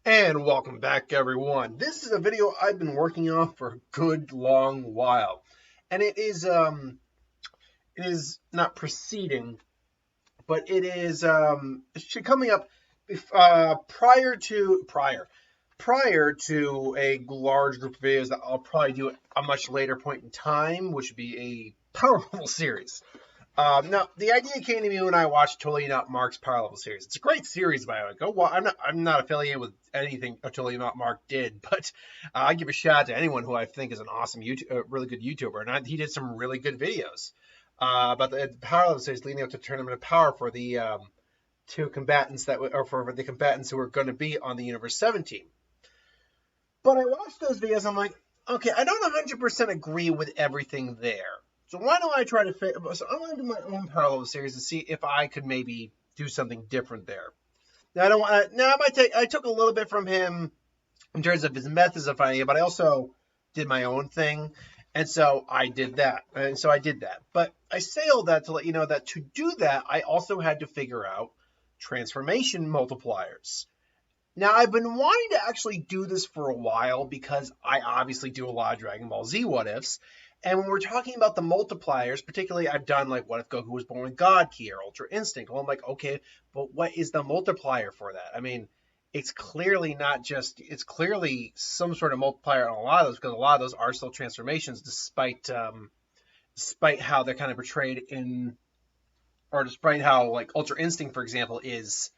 And welcome back, everyone. This is a video I've been working on for a good long while, and it is not proceeding, but it is coming up prior to a large group of videos that I'll probably do at a much later point in time, which would be a power level series. Now, the idea came to me when I watched Totally Not Mark's Power Level series. It's a great series, by the way. Go, well, I'm not affiliated with anything Totally Not Mark did, but I give a shout out to anyone who I think is an awesome, really good YouTuber, and he did some really good videos about the Power Level series leading up to Tournament of Power for the for the combatants who were going to be on the Universe 7 team. But I watched those videos, and I'm like, okay, I don't 100% agree with everything there. So why don't I try to fit? So I want to do my own parallel series to see if I could maybe do something different there. Now I don't want. Now I took a little bit from him in terms of his methods of finding it, but I also did my own thing, and so I did that. But I say all that to let you know that to do that, I also had to figure out transformation multipliers. Now, I've been wanting to actually do this for a while because I obviously do a lot of Dragon Ball Z what ifs. And when we're talking about the multipliers, particularly I've done like what if Goku was born with God Ki or Ultra Instinct. Well, I'm like, okay, but what is the multiplier for that? I mean, it's clearly some sort of multiplier on a lot of those, because a lot of those are still transformations despite how they're kind of portrayed despite how like Ultra Instinct, for example, is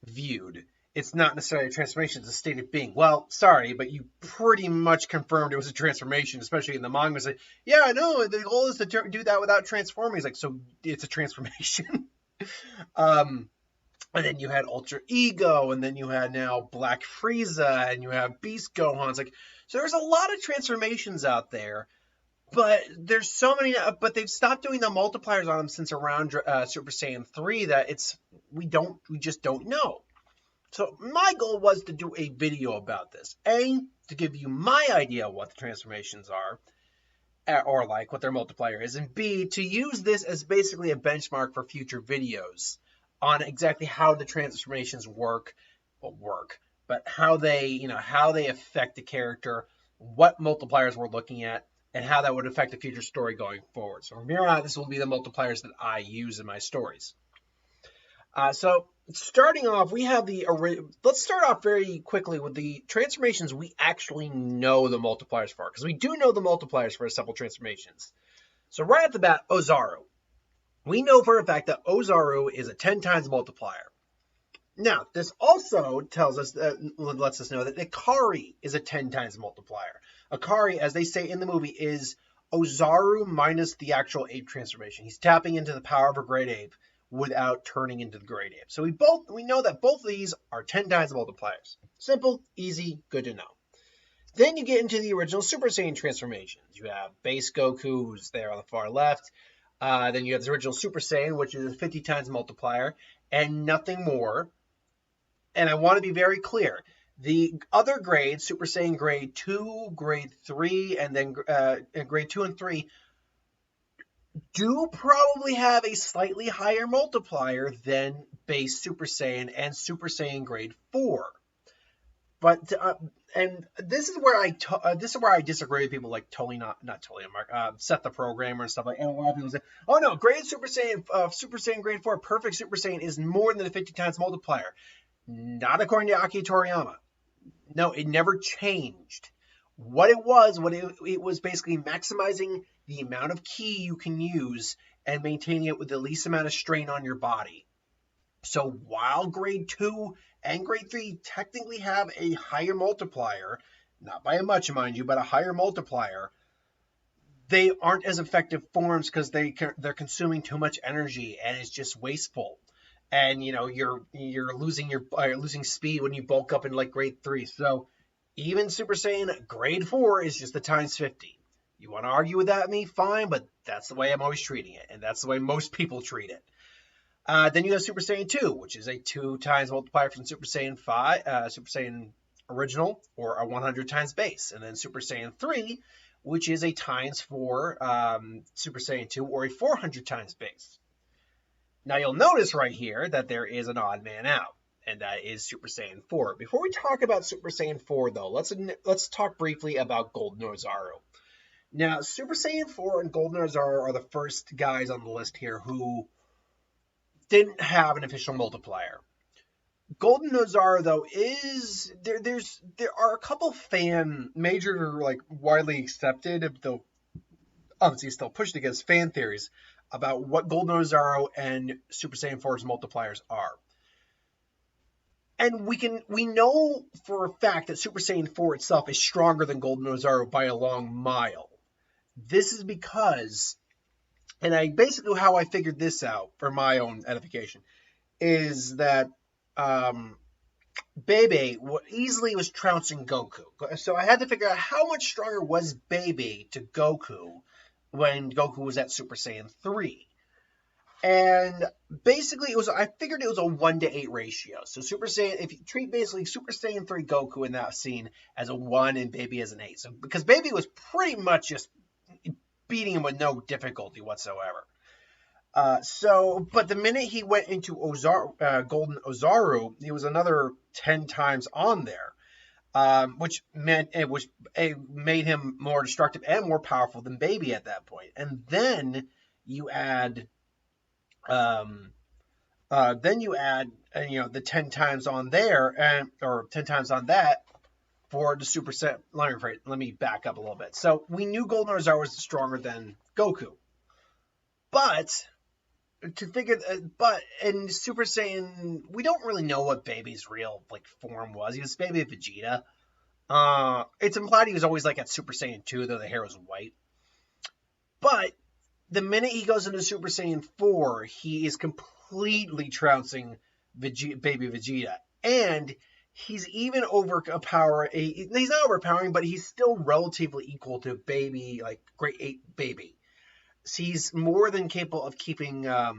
viewed. It's not necessarily a transformation, it's a state of being. Well, sorry, but you pretty much confirmed it was a transformation, especially in the manga. It's like, yeah, I know, the goal is to do that without transforming. It's like, so it's a transformation. And then you had Ultra Ego, and then you had now Black Frieza, and you have Beast Gohan. It's like, so there's a lot of transformations out there, but there's so many, but they've stopped doing the multipliers on them since around Super Saiyan 3 that we just don't know. So my goal was to do a video about this. A, to give you my idea of what the transformations are, or like what their multiplier is. And B, to use this as basically a benchmark for future videos on exactly how the transformations work, but how they affect the character, what multipliers we're looking at, and how that would affect the future story going forward. So from here on, this will be the multipliers that I use in my stories. So starting off, let's start off very quickly with the transformations we actually know the multipliers for, because we do know the multipliers for several transformations. So right at the bat, Ozaru. We know for a fact that Ozaru is a 10 times multiplier. Now, this also lets us know that Ikari is a 10 times multiplier. Ikari, as they say in the movie, is Ozaru minus the actual ape transformation. He's tapping into the power of a great ape without turning into the great ape. So we know that both of these are 10 times multipliers. Simple, easy, good to know. Then you get into the original Super Saiyan transformations. You have base Goku, who's there on the far left. Then you have the original Super Saiyan, which is a 50 times multiplier, and nothing more. And I want to be very clear. The other grades, Super Saiyan grade 2, grade 3, and then grade 2 and 3, do probably have a slightly higher multiplier than base Super Saiyan and Super Saiyan grade 4. But and this is where I disagree with people like Seth the Programmer and stuff like that. And a lot of people say, "Oh no, grade Super Saiyan grade 4, perfect Super Saiyan is more than a 50 times multiplier." Not according to Aki Toriyama. No, it never changed. What it was basically maximizing the amount of ki you can use and maintaining it with the least amount of strain on your body. So while grade 2 and grade 3 technically have a higher multiplier, not by much, mind you, but a higher multiplier, they aren't as effective forms because they're consuming too much energy and it's just wasteful. And you're losing speed when you bulk up in like grade 3. So even Super Saiyan grade 4 is just the times 50. You want to argue with that me? Fine, but that's the way I'm always treating it, and that's the way most people treat it. Then you have Super Saiyan 2, which is a 2 times multiplier from Super Saiyan 5, Super Saiyan original, or a 100 times base. And then Super Saiyan 3, which is a times 4 Super Saiyan 2, or a 400 times base. Now you'll notice right here that there is an odd man out. and that is Super Saiyan 4. Before we talk about Super Saiyan 4, though, let's talk briefly about Golden Ozaru. Now, Super Saiyan 4 and Golden Ozaru are the first guys on the list here who didn't have an official multiplier. Golden Ozaru, though, is there are a couple major, like, widely accepted, though obviously still pushed against fan theories about what Golden Ozaru and Super Saiyan 4's multipliers are. And we know for a fact that Super Saiyan 4 itself is stronger than Golden Ozaru by a long mile. This is because, and how I figured this out for my own edification, is that Bebe easily was trouncing Goku. So I had to figure out how much stronger was Bebe to Goku when Goku was at Super Saiyan 3. And basically, I figured it was a 1-to-8 ratio. So if you treat basically Super Saiyan 3 Goku in that scene as a 1 and Baby as an 8. So because Baby was pretty much just beating him with no difficulty whatsoever. But the minute he went into Golden Ozaru, he was another 10 times on there. Which meant it made him more destructive and more powerful than Baby at that point. And then you add the 10 times on there, or 10 times on that for the Super Set. Let me back up a little bit. So we knew Golden Ozaru was stronger than Goku, but in Super Saiyan, we don't really know what Baby's real form was. He was Baby Vegeta. It's implied he was always at Super Saiyan 2, though the hair was white. But the minute he goes into Super Saiyan 4, he is completely trouncing Baby Vegeta. And he's even he's not overpowering, but he's still relatively equal to Baby, Great Ape Baby. So he's more than capable of keeping up.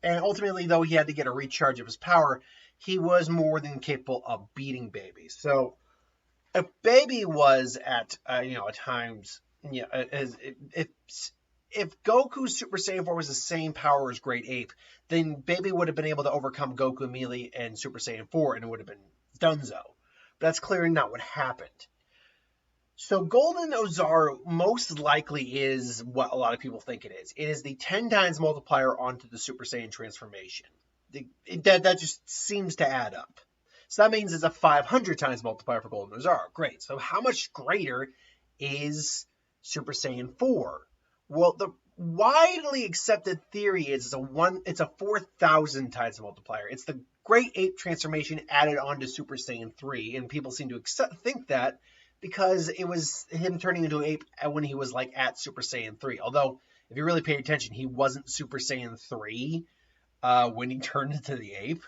And ultimately, though he had to get a recharge of his power, he was more than capable of beating Baby. So if Baby was at times, if Goku's Super Saiyan 4 was the same power as Great Ape, then Baby would have been able to overcome Goku immediately in Super Saiyan 4, and it would have been donezo. But that's clearly not what happened. So Golden Ozaru most likely is what a lot of people think it is. It is the 10 times multiplier onto the Super Saiyan transformation. That just seems to add up. So that means it's a 500 times multiplier for Golden Ozaru. Great. So how much greater is Super Saiyan 4? Well, the widely accepted theory is it's a 4,000 times multiplier. It's the Great Ape transformation added onto Super Saiyan 3, and people seem to think that because it was him turning into an ape when he was at Super Saiyan 3. Although, if you really pay attention, he wasn't Super Saiyan 3 when he turned into the ape.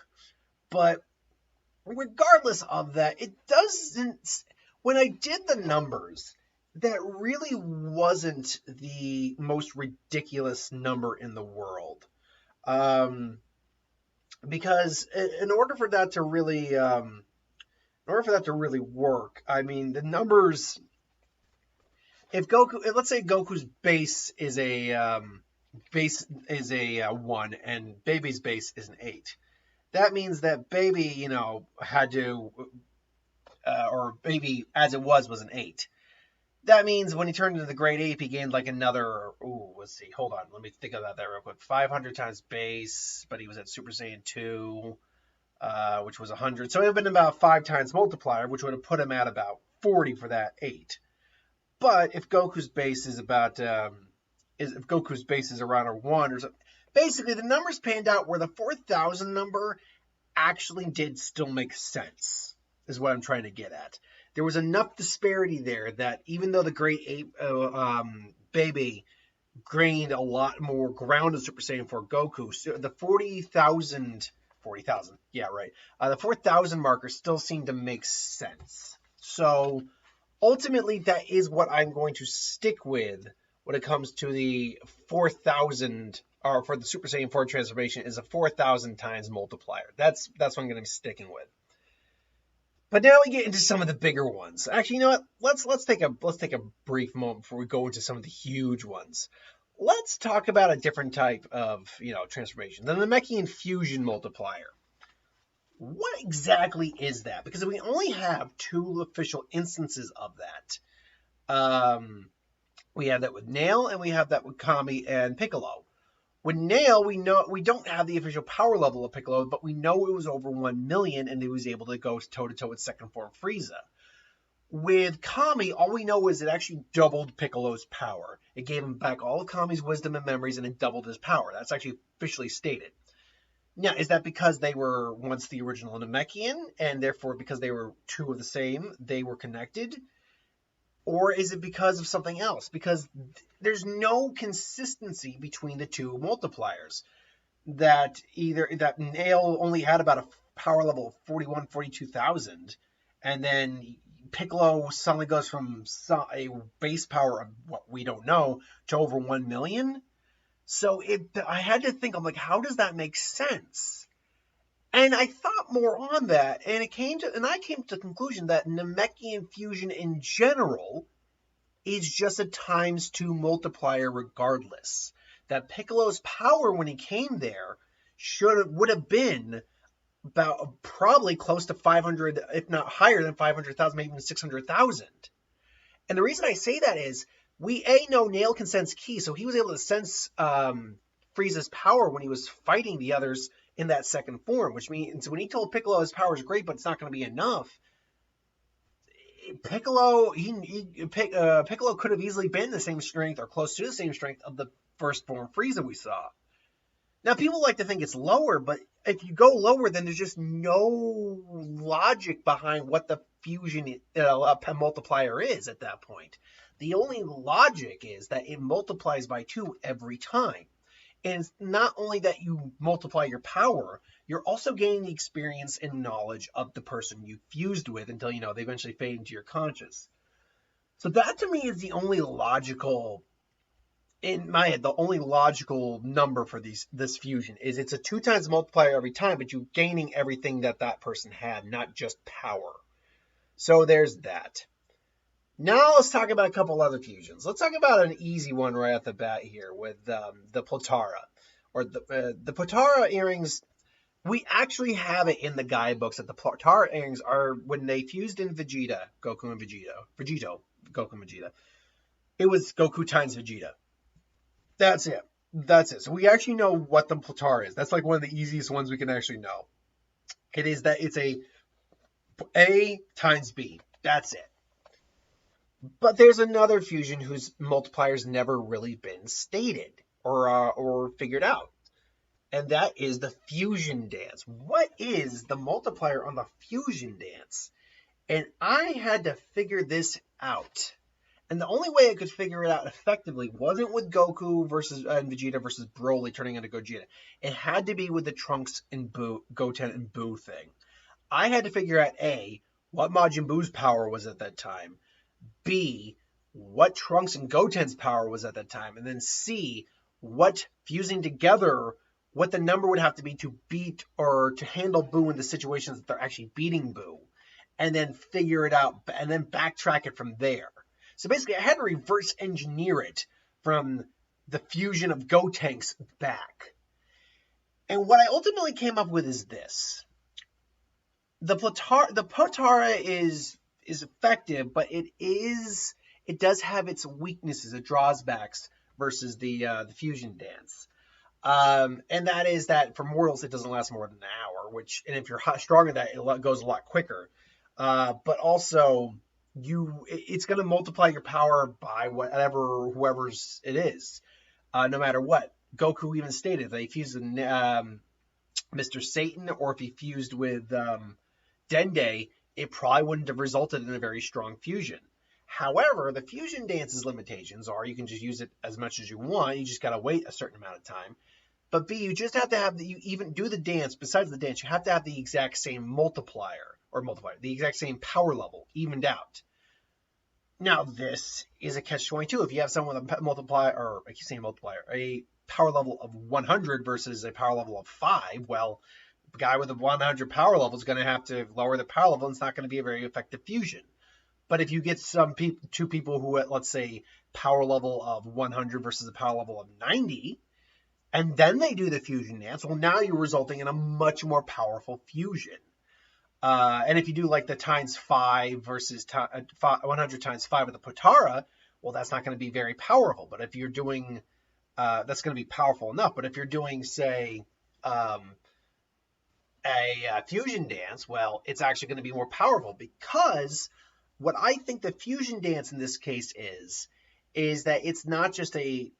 But regardless of that, it doesn't. When I did the numbers, that really wasn't the most ridiculous number in the world. Because in order for that to really work, I mean, the numbers, let's say Goku's base is a 1 and Baby's base is an 8. That means that Baby, had to, or Baby as it was an 8. That means when he turned into the Great Ape, he gained another, let's see, hold on, let me think about that real quick. 500 times base, but he was at Super Saiyan 2. Which was 100. So it would have been about 5 times multiplier, which would have put him at about 40 for that 8. But if Goku's base is around a 1 or something, basically the numbers panned out where the 4,000 number actually did still make sense, is what I'm trying to get at. There was enough disparity there that even though the Great Ape Baby gained a lot more ground in Super Saiyan 4 Goku, so the 40,000, yeah, right. The 4,000 marker still seemed to make sense. So ultimately, that is what I'm going to stick with when it comes to the 4,000, or for the Super Saiyan 4 transformation, is a 4,000 times multiplier. That's what I'm going to be sticking with. But now we get into some of the bigger ones. Actually, you know what? Let's take a brief moment before we go into some of the huge ones. Let's talk about a different type of transformation, the Namekian fusion multiplier. What exactly is that? Because we only have 2 official instances of that. We have that with Nail, and we have that with Kami and Piccolo. With Nail, we know we don't have the official power level of Piccolo, but we know it was over 1 million, and he was able to go toe to toe with second form Frieza. With Kami, all we know is it actually doubled Piccolo's power. It gave him back all of Kami's wisdom and memories, and it doubled his power. That's actually officially stated. Now, is that because they were once the original Namekian, and therefore because they were 2 of the same, they were connected? Or is it because of something else? Because there's no consistency between the 2 multipliers. That Nail only had about a power level of 41, 42,000, and then Piccolo suddenly goes from a base power of what we don't know to over 1 million. So I had to think, I'm like, how does that make sense? And I thought more on that, and I came to the conclusion that Namekian fusion in general is just a × 2 multiplier regardless. That Piccolo's power when he came there would have been about probably close to 500, if not higher than 500,000, maybe even 600,000. And the reason I say that is we know Nail can sense ki, so he was able to sense Frieza's power when he was fighting the others in that second form, which means when he told Piccolo his power is great, but it's not going to be enough. Piccolo could have easily been the same strength or close to the same strength of the first form Frieza we saw. Now, people like to think it's lower, but if you go lower, then there's just no logic behind what the fusion multiplier is at that point. The only logic is that it multiplies by 2 every time. And it's not only that you multiply your power, you're also gaining the experience and knowledge of the person you fused with until, they eventually fade into your conscious. So that to me is the only logical, in my head, the only logical number for this fusion is it's a 2 times multiplier every time, but you're gaining everything that person had, not just power. So there's that. Now let's talk about a couple other fusions. Let's talk about an easy one right off the bat here with the Potara. Or the Potara earrings, we actually have it in the guidebooks that the Potara earrings are when they fused in Goku and Vegito, it was Goku times Vegeta. That's it. So we actually know what the Potara is. That's like one of the easiest ones we can actually know. It is that it's A times B. That's it. But there's another fusion whose multiplier's never really been stated or figured out. And that is the fusion dance. What is the multiplier on the fusion dance? And I had to figure this out. And the only way I could figure it out effectively wasn't with Goku and Vegeta versus Broly turning into Gogeta. It had to be with the Trunks and Goten and Buu thing. I had to figure out A, what Majin Buu's power was at that time. B, what Trunks and Goten's power was at that time. And then C, what fusing together, what the number would have to be to beat or to handle Buu in the situations that they're actually beating Buu. And then figure it out and then backtrack it from there. So basically I had to reverse engineer it from the fusion of Gotenks back. And what I ultimately came up with is this. The Potara is effective, but it does have its weaknesses, it drawbacks versus the fusion dance. And that is that for mortals, it doesn't last more than an hour, and if you're stronger than that, it goes a lot quicker. But also, it's going to multiply your power by whoever's it is, no matter what. Goku even stated that he fused with Mr. Satan, or if he fused with Dende, it probably wouldn't have resulted in a very strong fusion. However, the fusion dance's limitations are you can just use it as much as you want. You just got to wait a certain amount of time. But B, you just have to have you even do the dance. Besides the dance, you have to have the exact same multiplier, the exact same power level, evened out. Now, this is a catch-22. If you have someone with a power level of 100 versus a power level of 5, well, the guy with a 100 power level is going to have to lower the power level, and it's not going to be a very effective fusion. But if you get two people who at, let's say, power level of 100 versus a power level of 90, and then they do the fusion dance, well, now you're resulting in a much more powerful fusion. And if you do like the times 5 versus 100 times 5 with the Potara, well, that's not going to be very powerful. But if you're doing, that's going to be powerful enough. But if you're doing, say, a fusion dance, well, it's actually going to be more powerful, because what I think the fusion dance in this case is that it's not just a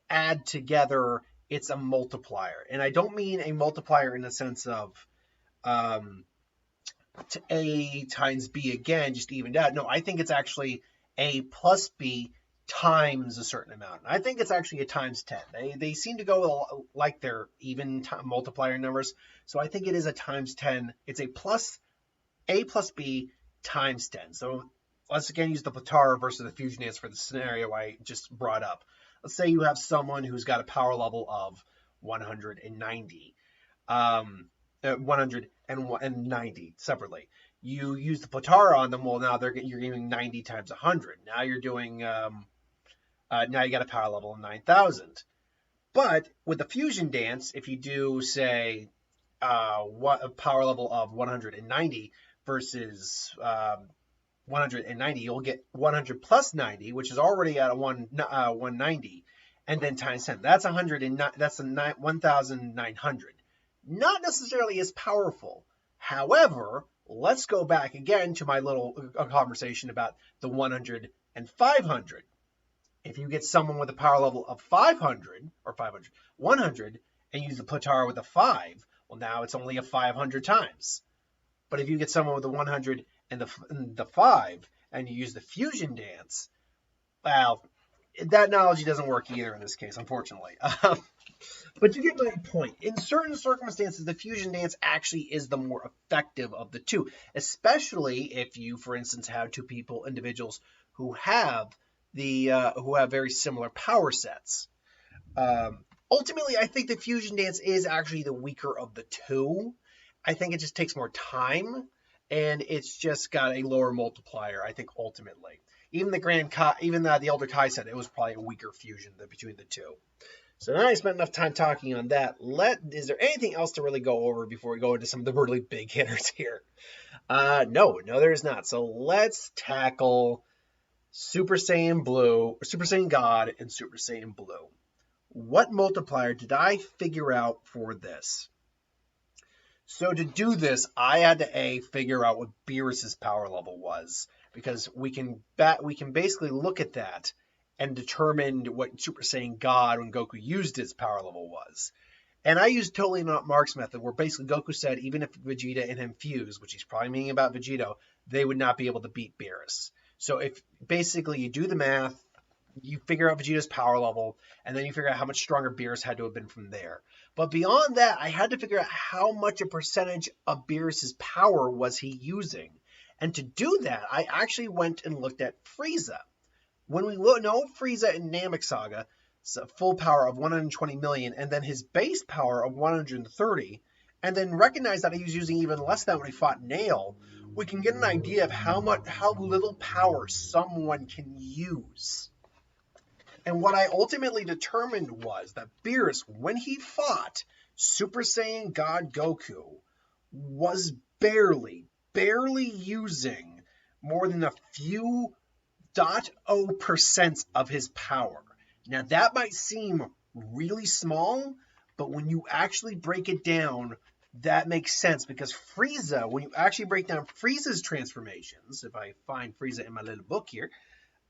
add together, it's a multiplier. And I don't mean a multiplier in the sense of A times B again, just evened out. No, I think it's actually A plus B times a certain amount. I think it's actually a times 10. They seem to go like they're even multiplier numbers. So I think it is a times 10. It's A plus B times 10. So let's again use the Potara versus the fusion dance for the scenario I just brought up. Let's say you have someone who's got a power level of 190. 190 separately. You use the Potara on them. Well, now you're giving 90 times 100. Now you're doing now you got a power level of 9,000. But with the fusion dance, if you do say a power level of 190 versus 190, you'll get 100 plus 90, which is already at a 190, and then times 10. That's 1,900. Not necessarily as powerful. However, let's go back again to my little conversation about the 100 and 500. If you get someone with a power level of 100, and use the Potara with a 5, well, now it's only a 500 times. But if you get someone with a 100 and the 5, and you use the fusion dance, well, that analogy doesn't work either in this case, unfortunately. But you get my point. In certain circumstances, the fusion dance actually is the more effective of the two, especially if you, for instance, have two individuals who have very similar power sets. Ultimately, I think the fusion dance is actually the weaker of the two. I think it just takes more time, and it's just got a lower multiplier, I think, ultimately. Even the Elder Kai said it was probably a weaker fusion between the two. So now I spent enough time talking on that. Is there anything else to really go over before we go into some of the really big hitters here? No, there is not. So let's tackle Super Saiyan Blue, or Super Saiyan God, and Super Saiyan Blue. What multiplier did I figure out for this? So to do this, I had to figure out what Beerus's power level was, because we can basically look at that and determine what Super Saiyan God, when Goku used his power level, was. And I used totally not Mark's method, where basically Goku said even if Vegeta and him fused, which he's probably meaning about Vegito, they would not be able to beat Beerus. So if basically you do the math, you figure out Vegeta's power level, and then you figure out how much stronger Beerus had to have been from there. But beyond that, I had to figure out how much a percentage of Beerus's power was he using. And to do that, I actually went and looked at Frieza. When we know Frieza in Namek Saga, it's a full power of 120 million, and then his base power of 130, and then recognize that he was using even less than when he fought Nail, we can get an idea of how little power someone can use. And what I ultimately determined was that Beerus, when he fought Super Saiyan God Goku, was barely using more than a few 0.0% of his power. Now that might seem really small, but when you actually break it down, that makes sense, because Frieza, when you actually break down Frieza's transformations, if I find Frieza in my little book here,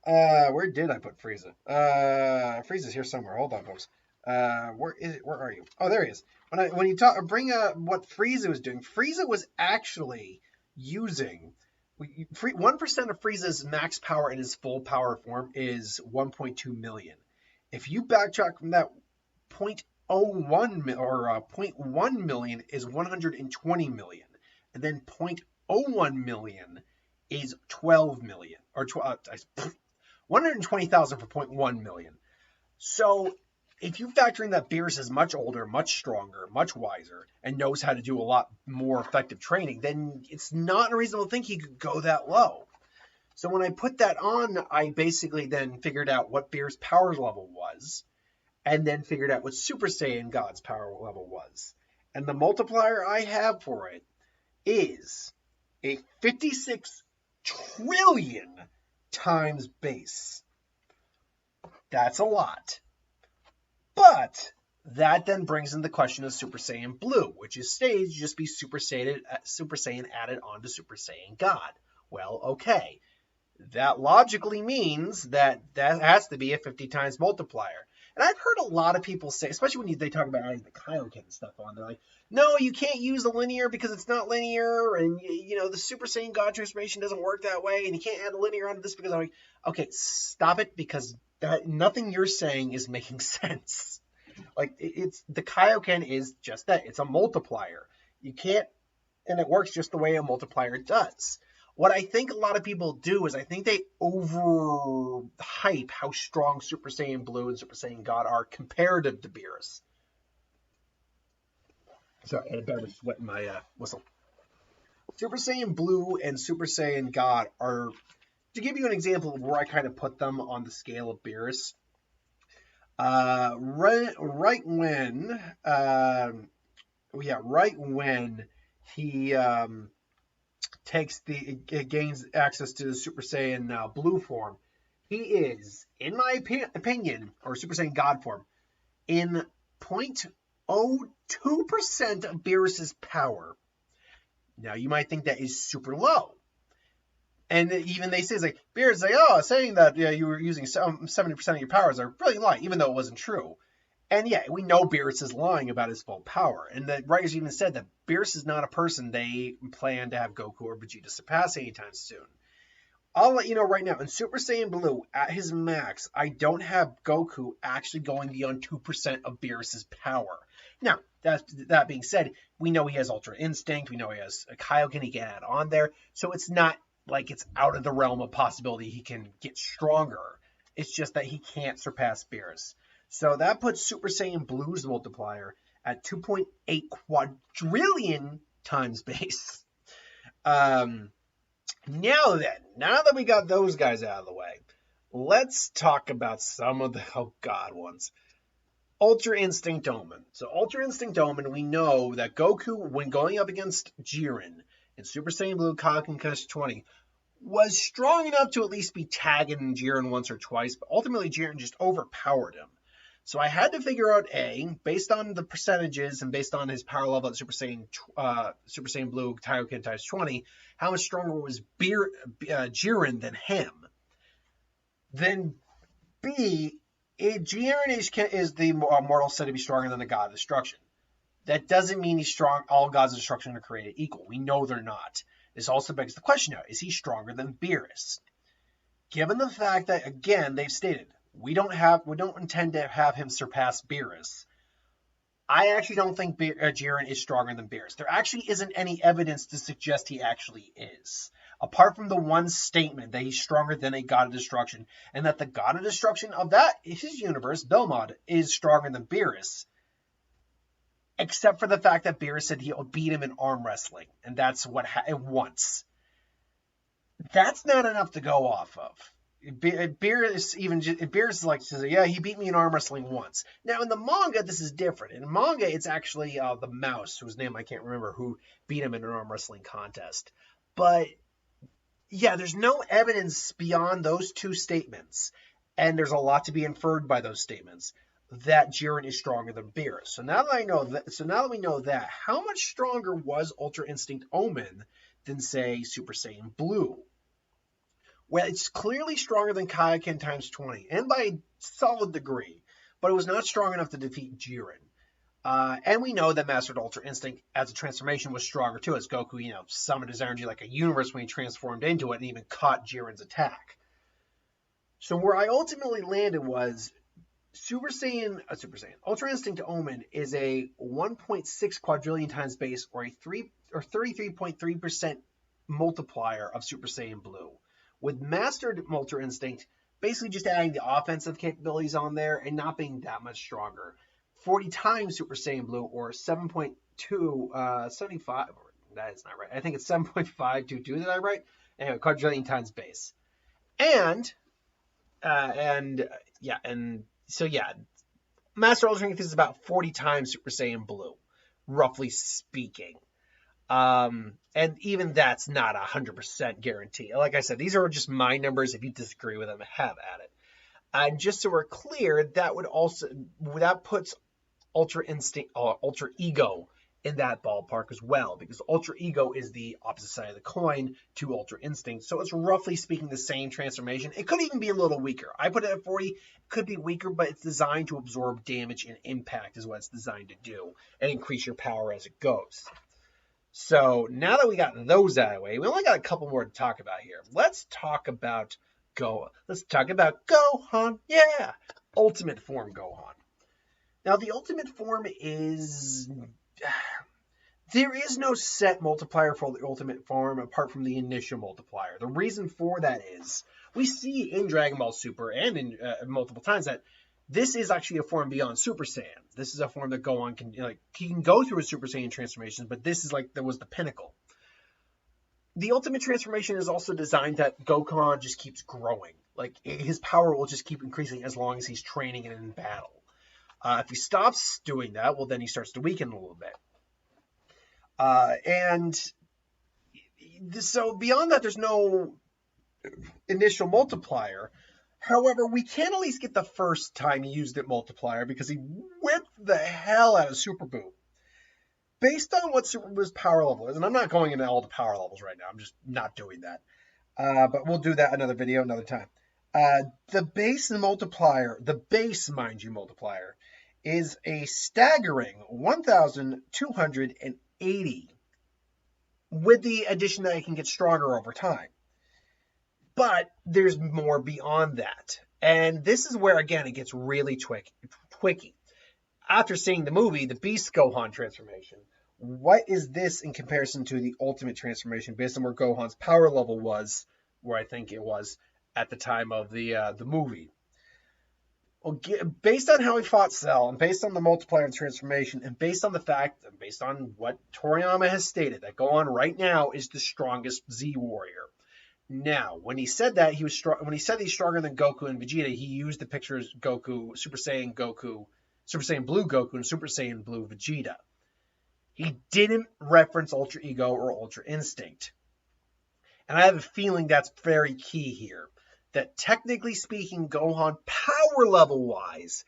where did I put Frieza? Frieza's here somewhere. Hold on, folks. Where are you? Oh, there he is. When you bring up what Frieza was doing, Frieza was actually using 1% of Frieza's max power in his full power form is 1.2 million. If you backtrack from that, 0.01 or 0.1 million is 120 million, and then 0.01 million is 12 million, or 120,000 for 0.1 million. So if you factor in that Beerus is much older, much stronger, much wiser, and knows how to do a lot more effective training, then it's not unreasonable to think he could go that low. So when I put that on, I basically then figured out what Beerus' power level was, and then figured out what Super Saiyan God's power level was. And the multiplier I have for it is a 56 trillion times base. That's a lot. But that then brings in the question of Super Saiyan Blue, which is stated to just be Super Saiyan added onto Super Saiyan God. Well, okay. That logically means that has to be a 50 times multiplier. And I've heard a lot of people say, especially when they talk about adding the Kaioken stuff on, they're like, no, you can't use the linear because it's not linear, and the Super Saiyan God transformation doesn't work that way, and you can't add the linear onto this because I'm like, okay, stop it, because nothing you're saying is making sense. Like, it's the Kaioken is just that. It's a multiplier. You can't, and it works just the way a multiplier does. What I think a lot of people do is I think they overhype how strong Super Saiyan Blue and Super Saiyan God are comparative to Beerus. Sorry, I had a bit of a sweat in my whistle. Super Saiyan Blue and Super Saiyan God are, to give you an example of where I kind of put them on the scale of Beerus, right when he gains access to the Super Saiyan Blue form, he is, in my opinion, or Super Saiyan God form, in 0.02% of Beerus's power. Now, you might think that is super low. And even they say, it's like, Beerus is saying that you were using 70% of your powers are really lying, even though it wasn't true. And yeah, we know Beerus is lying about his full power. And the writers even said that Beerus is not a person they plan to have Goku or Vegeta surpass anytime soon. I'll let you know right now, in Super Saiyan Blue, at his max, I don't have Goku actually going beyond 2% of Beerus's power. Now, that being said, we know he has Ultra Instinct, we know he has a Kaioken he can add on there, so it's not like it's out of the realm of possibility he can get stronger. It's just that he can't surpass Beerus. So that puts Super Saiyan Blue's multiplier at 2.8 quadrillion times base. Now that we got those guys out of the way, let's talk about some of the ones. Ultra Instinct Omen. So Ultra Instinct Omen, we know that Goku, when going up against Jiren in Super Saiyan Blue Kaioken Test 20, was strong enough to at least be tagging Jiren once or twice, but ultimately Jiren just overpowered him. So I had to figure out, based on the percentages and based on his power level at Super Saiyan Blue Kaioken Times 20, how much stronger was Jiren than him? Then B, Jiren is the mortal said to be stronger than the God of Destruction. That doesn't mean he's strong. All gods of destruction are created equal. We know they're not. This also begs the question now, is he stronger than Beerus? Given the fact that, again, they've stated, we don't intend to have him surpass Beerus, I actually don't think Jiren is stronger than Beerus. There actually isn't any evidence to suggest he actually is. Apart from the one statement that he's stronger than a God of Destruction, and that the God of Destruction of his universe, Belmod, is stronger than Beerus. Except for the fact that Beerus said he'll beat him in arm wrestling, and that's what once. That's not enough to go off of. Beerus like says, yeah, he beat me in arm wrestling once. Now in the manga, this is different. In the manga, it's actually the mouse, whose name I can't remember, who beat him in an arm wrestling contest. But yeah, there's no evidence beyond those two statements, and there's a lot to be inferred by those statements, that Jiren is stronger than Beerus. So now that we know that, how much stronger was Ultra Instinct Omen than, say, Super Saiyan Blue? Well, it's clearly stronger than Kaioken times 20, and by a solid degree, but it was not strong enough to defeat Jiren. And we know that Mastered Ultra Instinct as a transformation was stronger too, as Goku, summoned his energy like a universe when he transformed into it and even caught Jiren's attack. So where I ultimately landed was Ultra Instinct Omen is a 1.6 quadrillion times base, or 33.3% multiplier of Super Saiyan Blue. With Mastered Ultra Instinct, basically just adding the offensive capabilities on there and not being that much stronger. 40 times Super Saiyan Blue, or 7.275, that is not right. I think it's 7.522, did I right? Anyway, quadrillion times base. Master Ultra Instinct is about 40 times Super Saiyan Blue, roughly speaking. And even that's not 100% guarantee. Like I said, these are just my numbers. If you disagree with them, have at it. And just so we're clear, that puts Ultra Instinct, Ultra Ego in that ballpark as well, because Ultra Ego is the opposite side of the coin to Ultra Instinct. So it's roughly speaking the same transformation. It could even be a little weaker. I put it at 40. It could be weaker, but it's designed to absorb damage and impact is what it's designed to do, and increase your power as it goes. So now that we got those out of the way, we only got a couple more to talk about here. Let's talk about Gohan. Let's talk about Gohan. Yeah, Ultimate Form Gohan. Now the Ultimate Form is... There is no set multiplier for the Ultimate Form apart from the initial multiplier. The reason for that is we see in Dragon Ball Super and in multiple times that this is actually a form beyond Super Saiyan. This is a form that Gohan can, he can go through his Super Saiyan transformations, but this is that was the pinnacle. The Ultimate Transformation is also designed that Gohan just keeps growing. His power will just keep increasing as long as he's training and in battle. If he stops doing that, well, then he starts to weaken a little bit. So beyond that, there's no initial multiplier. However, we can at least get the first time he used it multiplier because he whipped the hell out of Super Buu. Based on what Super Buu's power level is, and I'm not going into all the power levels right now, I'm just not doing that. But we'll do that another video, another time. The base multiplier, mind you, multiplier, is a staggering 1,280, with the addition that it can get stronger over time. But there's more beyond that. And this is where, again, it gets really twicky. After seeing the movie, the Beast Gohan transformation, what is this in comparison to the Ultimate Transformation based on where Gohan's power level was, where I think it was at the time of the movie? Well, based on how he fought Cell, and based on the multiplier and transformation, and based on the fact, and based on what Toriyama has stated, that Gohan right now is the strongest Z Warrior. Now, when he said that, he was strong. When he said he's stronger than Goku and Vegeta, he used the pictures Goku, Super Saiyan Blue Goku, and Super Saiyan Blue Vegeta. He didn't reference Ultra Ego or Ultra Instinct. And I have a feeling that's very key here. That technically speaking, Gohan, power level wise,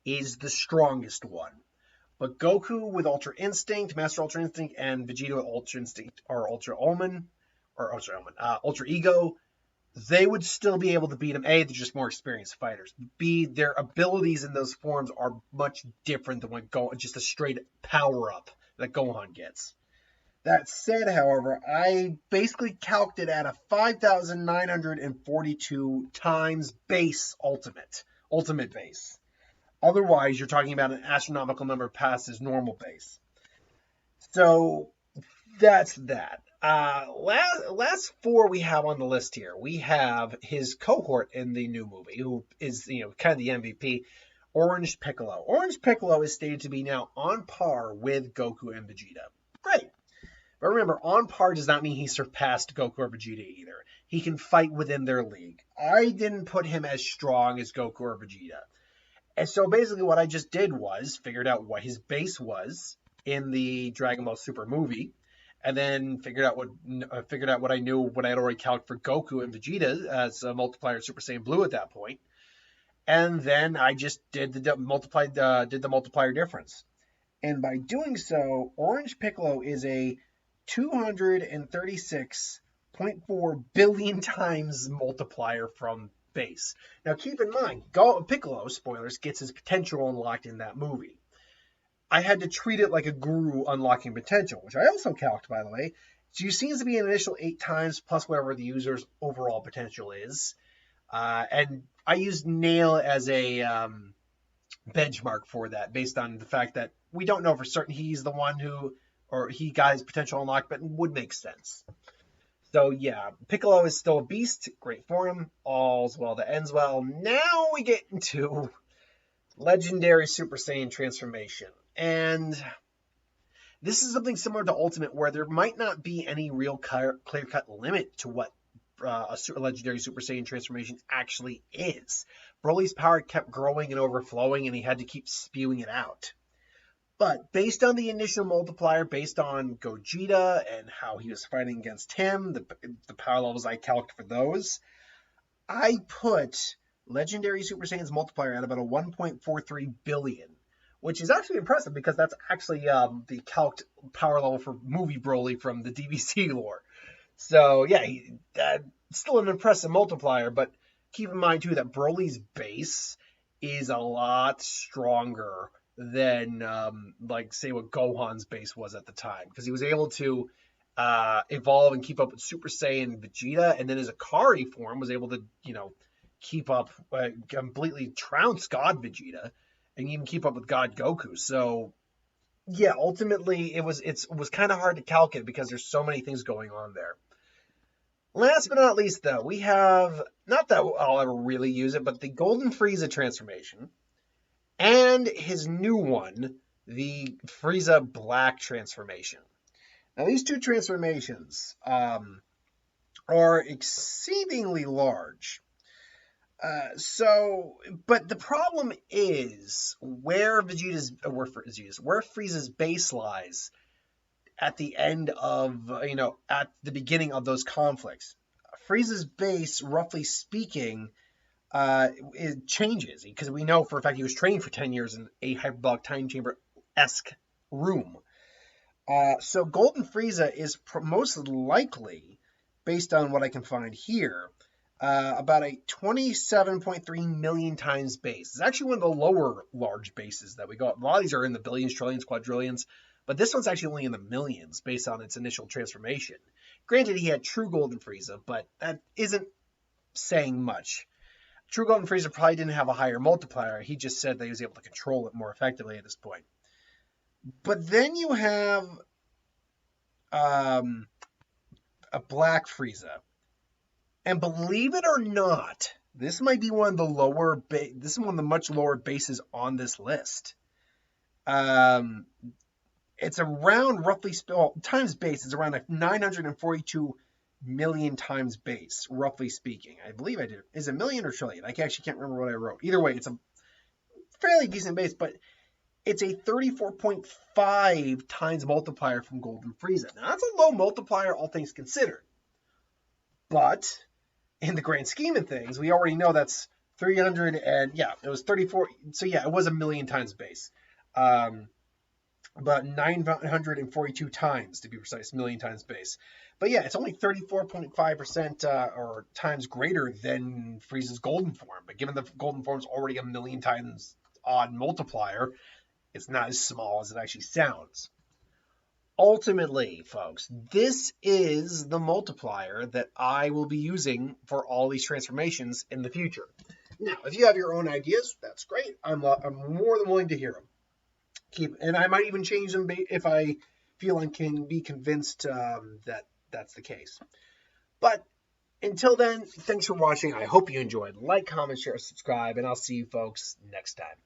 is the strongest one. But Goku with Ultra Instinct, Master Ultra Instinct, and Vegeta with Ultra Instinct or Ultra Ego, they would still be able to beat him. A, they're just more experienced fighters. B, their abilities in those forms are much different than just a straight power up that Gohan gets. That said, however, I basically calced it at a 5,942 times base ultimate base. Otherwise, you're talking about an astronomical number past his normal base. So that's that. Last four we have on the list here. We have his cohort in the new movie, who is kind of the MVP, Orange Piccolo. Orange Piccolo is stated to be now on par with Goku and Vegeta. Great. But remember, on par does not mean he surpassed Goku or Vegeta either. He can fight within their league. I didn't put him as strong as Goku or Vegeta. And so basically what I just did was figured out what his base was in the Dragon Ball Super movie, and then figured out what I knew, what I had already calculated for Goku and Vegeta as a multiplier Super Saiyan Blue at that point. And then I just did the multiplier difference. And by doing so, Orange Piccolo is a 236.4 billion times multiplier from base. Now keep in mind, Piccolo, spoilers, gets his potential unlocked in that movie. I had to treat it like a guru unlocking potential, which I also calced, by the way. So it seems to be an initial 8 times plus whatever the user's overall potential is. And I used Nail as a benchmark for that, based on the fact that we don't know for certain he's the one he got his potential unlocked, but it would make sense. So yeah, Piccolo is still a beast, great for him, all's well that ends well. Now we get into Legendary Super Saiyan Transformation. And this is something similar to Ultimate, where there might not be any real clear-cut limit to what a legendary Super Saiyan transformation actually is. Broly's power kept growing and overflowing, and he had to keep spewing it out. But based on the initial multiplier, based on Gogeta and how he was fighting against him, the power levels I calculated for those, I put Legendary Super Saiyan's multiplier at about a 1.43 billion, which is actually impressive because that's actually the calced power level for movie Broly from the DBC lore. So yeah, still an impressive multiplier, but keep in mind too that Broly's base is a lot stronger than like say what Gohan's base was at the time, because he was able to evolve and keep up with Super Saiyan Vegeta, and then his Akari form was able to keep up, completely trounce God Vegeta, and even keep up with God Goku. So yeah, ultimately it was kind of hard to calculate because there's so many things going on there. Last but not least, though, we have, not that I'll ever really use it, but the Golden Frieza transformation and his new one, the Frieza Black transformation. Now, these two transformations are exceedingly large. But the problem is where Frieza's base lies at the end of, at the beginning of those conflicts. Frieza's base, roughly speaking, it changes, because we know for a fact he was trained for 10 years in a hyperbolic time chamber-esque room. So Golden Frieza is most likely, based on what I can find here, about a 27.3 million times base. It's actually one of the lower large bases that we got. A lot of these are in the billions, trillions, quadrillions, but this one's actually only in the millions based on its initial transformation. Granted, he had True Golden Frieza, but that isn't saying much. True Golden Frieza probably didn't have a higher multiplier. He just said that he was able to control it more effectively at this point. But then you have a Black Frieza. And believe it or not, this might be one of the this is one of the much lower bases on this list. It's around roughly times base. It's around 942 million times base, roughly speaking. I believe I did. Is it million or trillion? I actually can't remember what I wrote. Either way, it's a fairly decent base, but it's a 34.5 times multiplier from Golden Frieza. Now that's a low multiplier, all things considered. But in the grand scheme of things, we already know that's 300 and yeah, it was 34. So yeah, it was a million times base. But 942 times, to be precise, million times base. But yeah, it's only 34.5% or times greater than Frieza's golden form. But given the golden form's already a million times odd multiplier, it's not as small as it actually sounds. Ultimately, folks, this is the multiplier that I will be using for all these transformations in the future. Now, if you have your own ideas, that's great. I'm more than willing to hear them. And I might even change them if I feel I can be convinced that that's the case. But until then, thanks for watching. I hope you enjoyed. Like, comment, share, subscribe, and I'll see you folks next time.